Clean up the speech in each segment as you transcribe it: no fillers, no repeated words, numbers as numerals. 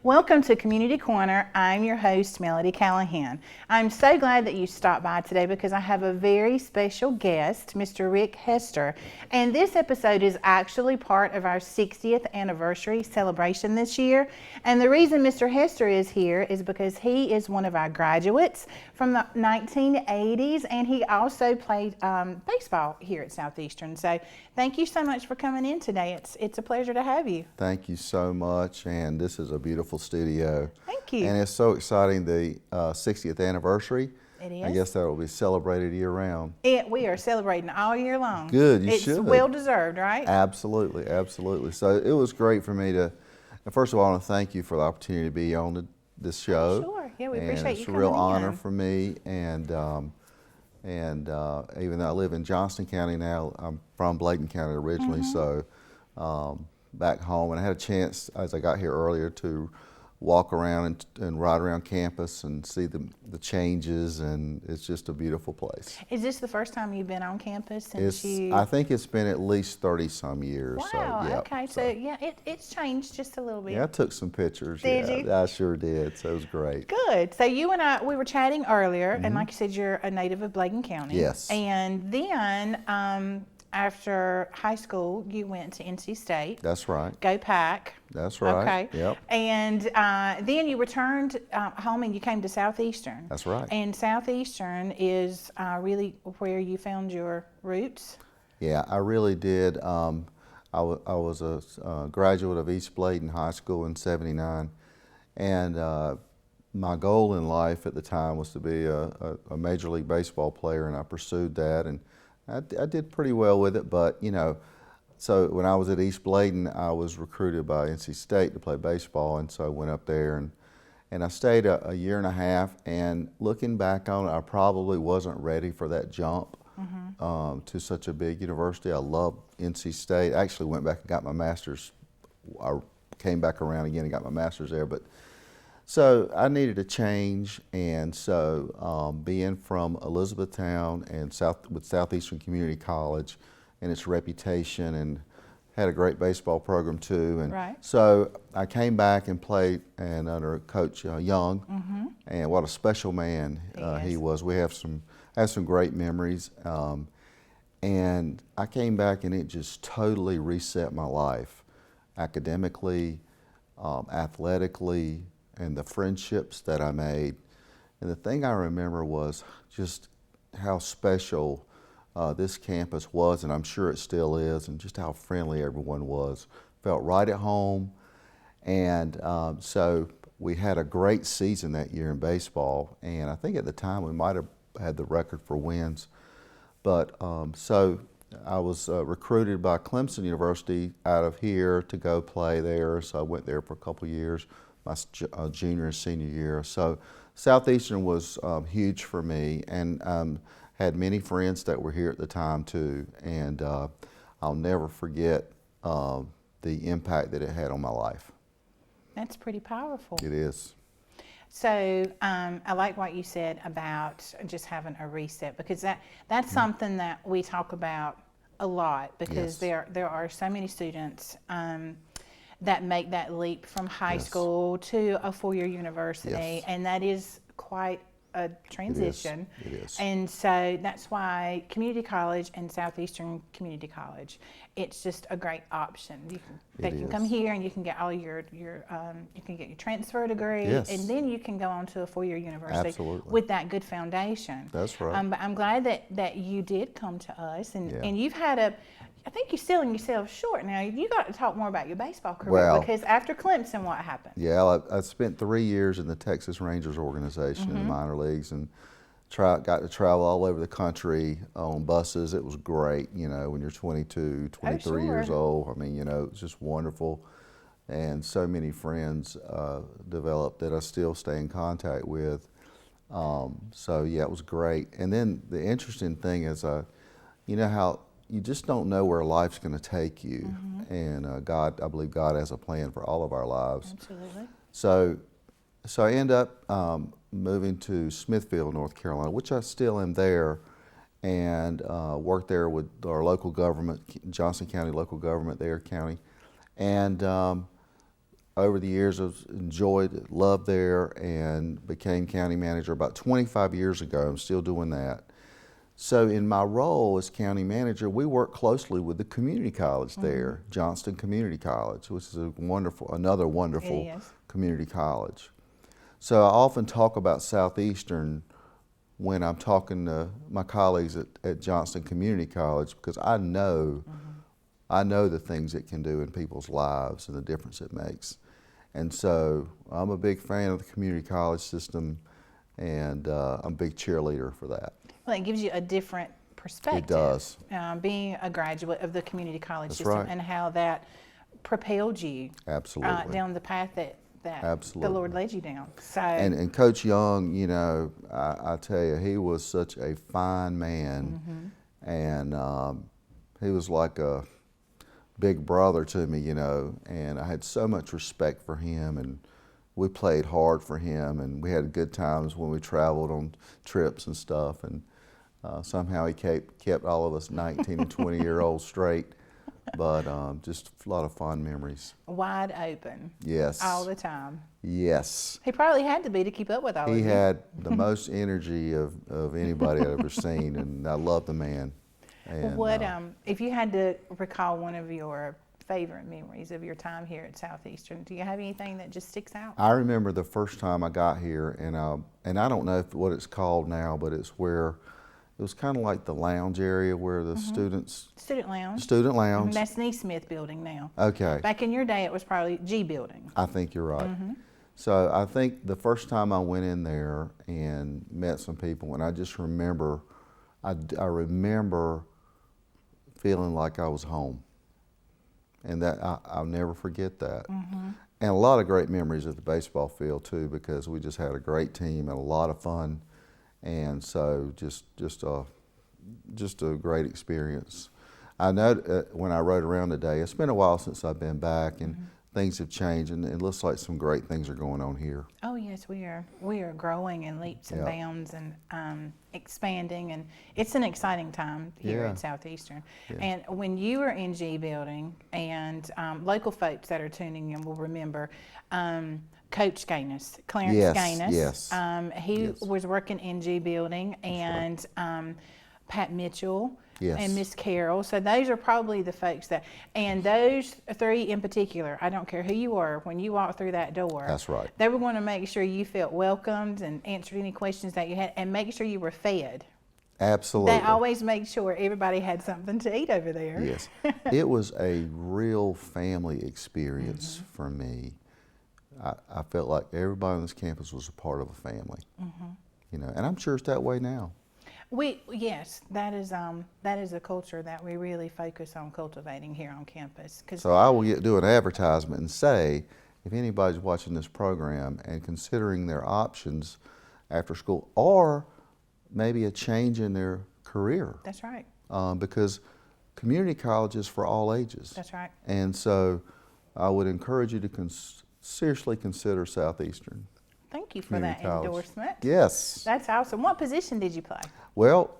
Welcome to Community Corner. I'm your host, Melody Callahan. I'm so glad that you stopped by today because I have a very special guest, Mr. Rick Hester. And this episode is actually part of our 60th anniversary celebration this year. And the reason Mr. Hester is here is because he is one of our graduates from the 1980s, and he also played baseball here at Southeastern. So thank you so much for coming in today. It's a pleasure to have you. Thank you so much, and this is a beautiful studio. Thank you. And it's so exciting, the 60th anniversary. It is. I guess that will be celebrated year round. We are celebrating all year long. Good, you should. It's well deserved, right? Absolutely, absolutely. So it was great for me to, first of all, I want to thank you for the opportunity to be on this show. Sure, yeah, we appreciate you coming in. It's a real honor for me, and even though I live in Johnston County now, I'm from Bladen County originally, so back home, and I had a chance as I got here earlier to walk around and ride around campus and see the changes, and it's just a beautiful place. Is this the first time you've been on campus since I think it's been at least 30 some years. Wow, so, yeah, okay, so yeah, it's changed just a little bit. Yeah, I took some pictures. Did you? I sure did, so it was great. Good. So you and I, we were chatting earlier, and like you said, you're a native of Bladen County. Yes. And then after high school, you went to NC State. That's right. Go Pack. That's right. Okay. Yep. And then you returned home and you came to Southeastern. That's right. And Southeastern is really where you found your roots. Yeah, I really did. I was a graduate of East Bladen High School in '79, and my goal in life at the time was to be a Major League Baseball player, and I pursued that, and I did pretty well with it, but so when I was at East Bladen, I was recruited by NC State to play baseball, and so I went up there and I stayed a year and a half, and looking back on it, I probably wasn't ready for that jump to such a big university. I loved NC State. I actually went back and got my master's. I came back around again and got my master's there, but so I needed a change, and so being from Elizabethtown and with Southeastern Community College and its reputation, and had a great baseball program too, and so I came back and played and under Coach Young, and what a special man he was. We have some great memories, and I came back and it just totally reset my life, academically, athletically, and the friendships that I made. And the thing I remember was just how special this campus was, and I'm sure it still is, and just how friendly everyone was. Felt right at home, and so we had a great season that year in baseball, and I think at the time we might have had the record for wins. But so I was recruited by Clemson University out of here to go play there, so I went there for a couple of years, my junior and senior year. So Southeastern was huge for me, and had many friends that were here at the time too, and I'll never forget the impact that it had on my life. That's pretty powerful. It is. So I like what you said about just having a reset, because that's something that we talk about a lot, because there are so many students that make that leap from high school to a four-year university, and that is quite a transition. It is. And so that's why community college and Southeastern Community College, it's just a great option. They can come here and you can get all your you can get your transfer degree, and then you can go on to a four-year university with that good foundation. That's right. But I'm glad that you did come to us, and you've had I think you're selling yourself short now. You got to talk more about your baseball career, because after Clemson, what happened? Yeah, I spent 3 years in the Texas Rangers organization in the minor leagues, and got to travel all over the country on buses. It was great, when you're 22, 23 years old. I mean, it was just wonderful, and so many friends developed that I still stay in contact with. So yeah, it was great. And then the interesting thing is, how you just don't know where life's going to take you, and I believe God has a plan for all of our lives. Absolutely. So I end up moving to Smithfield, North Carolina, which I still am there, and worked there with our local government, Johnson County local government, their county, and over the years, I've enjoyed it, loved there, and became county manager about 25 years ago. I'm still doing that. So in my role as county manager, we work closely with the community college there, Johnston Community College, which is another wonderful community college. So I often talk about Southeastern when I'm talking to my colleagues at Johnston Community College, because I know the things it can do in people's lives and the difference it makes. And so I'm a big fan of the community college system, and I'm a big cheerleader for that. Well, it gives you a different perspective. It does. Being a graduate of the community college That's system, right. and how that propelled you Absolutely. down the path that Absolutely. the Lord led you down. So, and Coach Young, you know, I tell you, he was such a fine man, and he was like a big brother to me, you know, and I had so much respect for him, and we played hard for him, and we had good times when we traveled on trips and stuff, and somehow he kept all of us 19 and 20-year-olds straight, but just a lot of fond memories. wide open. Yes. All the time. Yes. He probably had to be to keep up with all of He you. had the most energy of anybody I've ever seen, and I love the man. And, What if you had to recall one of your favorite memories of your time here at Southeastern? Do you have anything that just sticks out? I remember the first time I got here, and I don't know what it's called now, but it's where it was kind of like the lounge area where the student lounge. That's Neesmith building now. Okay. Back in your day, it was probably G building. I think you're right. So I think the first time I went in there and met some people, and I just remember, I remember feeling like I was home, and that I'll never forget that. And a lot of great memories at the baseball field too, because we just had a great team and a lot of fun, and so just a great experience. I know when I rode around today, it's been a while since I've been back, and things have changed, and it looks like some great things are going on here. Oh yes, we are. We are growing in leaps and bounds, and expanding, and it's an exciting time here at Southeastern. And when you were in G building, and local folks that are tuning in will remember Coach Gaines, Clarence Gaines. Yes. He was working in G building, and Pat Mitchell. Yes. And Miss Carol. So those are probably the folks and those three in particular, I don't care who you were, when you walked through that door. That's right. They were going to make sure you felt welcomed and answered any questions that you had, and make sure you were fed. Absolutely. They always made sure everybody had something to eat over there. Yes. It was a real family experience for me. I felt like everybody on this campus was a part of a family. You know, and I'm sure it's that way now. Yes, that is a culture that we really focus on cultivating here on campus. So I will do an advertisement and say, if anybody's watching this program and considering their options after school, or maybe a change in their career. That's right. Because community college is for all ages. That's right. And so I would encourage you to seriously consider Southeastern. Thank you for that endorsement. Yes. That's awesome. What position did you play? Well,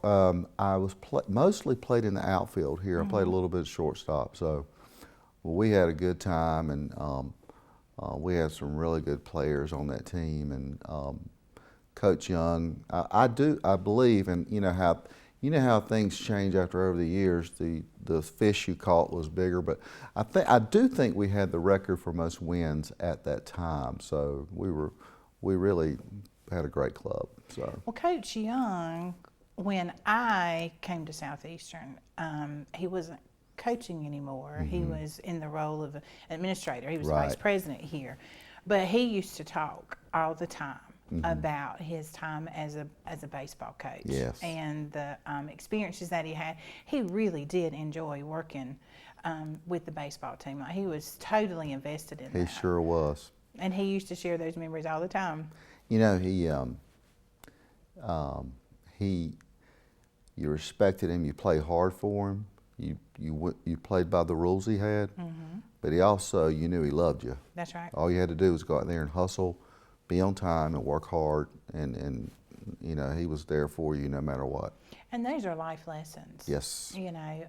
I was mostly played in the outfield here. I played a little bit of shortstop. So we had a good time, and we had some really good players on that team. And Coach Young, I believe, and you know how things change over the years. The fish you caught was bigger, but I do think we had the record for most wins at that time. So we really had a great club. So. Well, Coach Young, when I came to Southeastern, he wasn't coaching anymore. He was in the role of administrator. He was vice president here. But he used to talk all the time about his time as a baseball coach. Yes. And the experiences that he had. He really did enjoy working with the baseball team. Like, he was totally invested in that. He sure was. And he used to share those memories all the time. You know, you respected him. You played hard for him. You played by the rules he had. But you knew he loved you. That's right. All you had to do was go out there and hustle, be on time, and work hard. And you know, he was there for you no matter what. And those are life lessons. Yes. You know,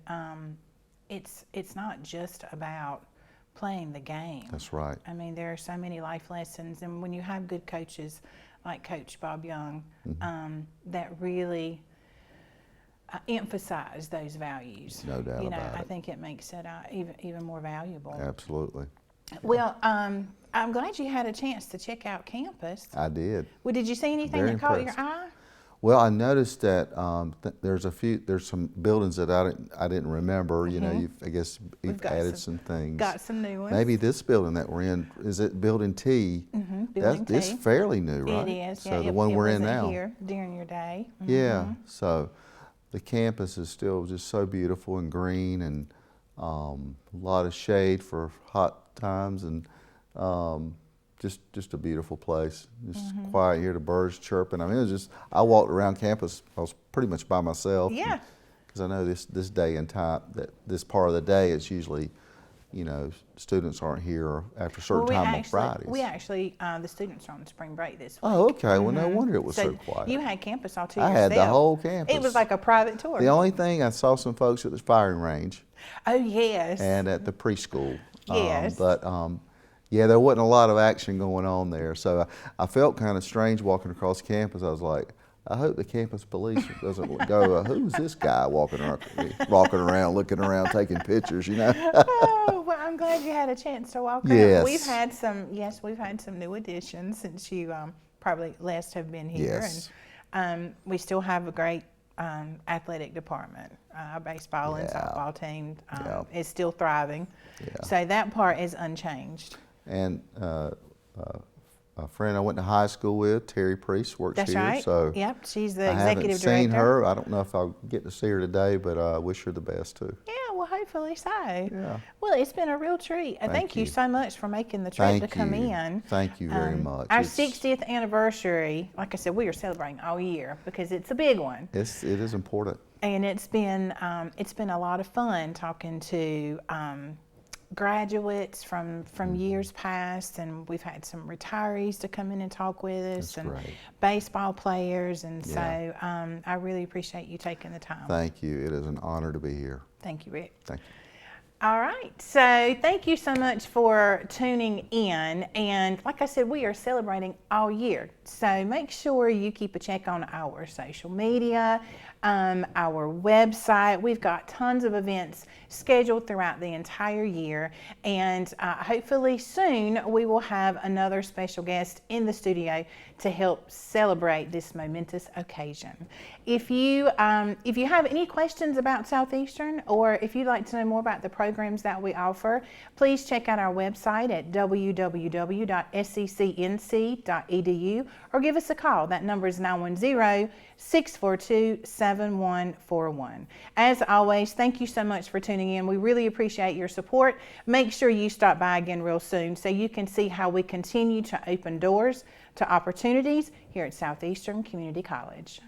it's not just about playing the game. That's right. I mean, there are so many life lessons, and when you have good coaches like Coach Bob Young, that really emphasize those values. No doubt about I it. think it makes it even more valuable. Absolutely. Well, I'm glad you had a chance to check out campus. I did. Well, did you see anything Very that caught your impressed. eye? Well, I noticed that there's some buildings that I didn't remember. You know, I guess you've got added some things. Got some new ones. Maybe this building that we're in, is it Building T? Building It's T. fairly new, right? It is. So Yeah, the one we're in wasn't now. here during your day. Yeah. So the campus is still just so beautiful and green, and a lot of shade for hot times, and just a beautiful place. Just quiet here, the birds chirping. I mean, it was just, I walked around campus, I was pretty much by myself. Yeah. Because I know this day and time, that this part of the day, it's usually, you know, students aren't here after a certain time on Fridays. We actually, the students are on spring break this week. Oh, okay. Well, no wonder it was so quiet. You had campus all to I yourself. had the whole campus. It was like a private tour. The only thing, I saw some folks at the firing range Oh, yes. and at the preschool. Yes. Yeah, there wasn't a lot of action going on there. So I felt kind of strange walking across campus. I was like, I hope the campus police doesn't go, who's this guy walking around, looking around, taking pictures, you know? Oh, well, I'm glad you had a chance to walk around. Yes. We've had some new additions since you probably last have been here. Yes. And we still have a great athletic department. Our baseball and softball team is still thriving. Yeah. So that part is unchanged. And a friend I went to high school with, Terry Priest, works That's here. right. So Yep, she's the I haven't executive seen director. her. I don't know if I'll get to see her today, but I wish her the best too. Yeah, well, hopefully so. Yeah. Well, it's been a real treat. Thank you you. so much for making the trip to come in. Thank you very much. Our It's- 60th anniversary, like I said, we are celebrating all year because it's a big one. It is important. And it's been a lot of fun talking to graduates from years past, and we've had some retirees to come in and talk with us, That's and great. baseball players, and Yeah. so I really appreciate you taking the time. Thank you. It is an honor to be here. Thank you, Rick. Thank you. All right, so thank you so much for tuning in, and like I said, we are celebrating all year, so make sure you keep a check on our social media, our website. We've got tons of events scheduled throughout the entire year, and hopefully soon we will have another special guest in the studio to help celebrate this momentous occasion. If you have any questions about Southeastern, or if you'd like to know more about the programs that we offer, please check out our website at www.sccnc.edu or give us a call. That number is 910-642-7141. As always, thank you so much for tuning in. We really appreciate your support. Make sure you stop by again real soon so you can see how we continue to open doors to opportunities here at Southeastern Community College.